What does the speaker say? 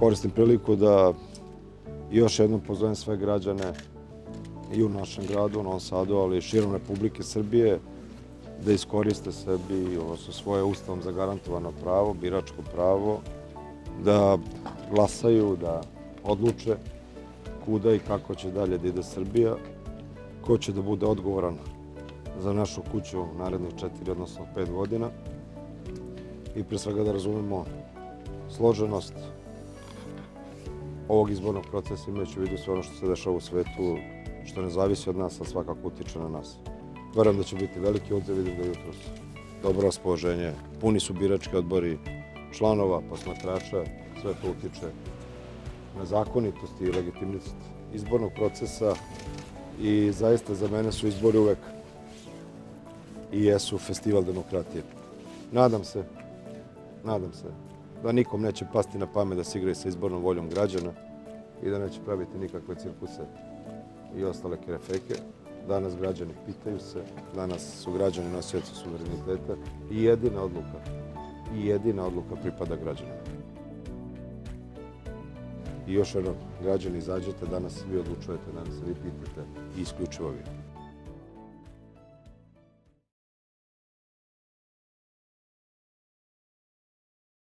Koristim priliku da još jednom pozovem sve građane i u našem gradu, u Novom Sadu, ali i širom Republike Srbije, da iskoriste sebi svoje ustavom zagarantovano pravo, biračko pravo, da glasaju, da odluče kuda i kako će dalje da ide Srbija, ko će da bude odgovoran za našu kuću u narednih 4, odnosno 5 godina i pre svega da razumemo složenost ovog izbornog procesa, imajući u vidu sve ono što se dešava u svetu, što ne zavisi od nas, a svakako utiče na nas. Verujem da će biti veliki odziv, vidim da jutros dobro raspoloženje, puni su birački odbori članova, posmatrača, sve to utiče na zakonitost i legitimnost izbornog procesa i zaista za mene su izbori uvek i jesu festival demokratije. Nadam se da nikom neće pasti na pamet da se igra sa izbornom voljom građana i da neće praviti nikakve cirkuse i ostale kerefeke. Danas građani pitaju se, danas su građani nosioci suvereniteta i jedina odluka pripada građanima. I još jednom, građani, izađete, danas vi odlučujete, danas vi pitate i isključivo vi.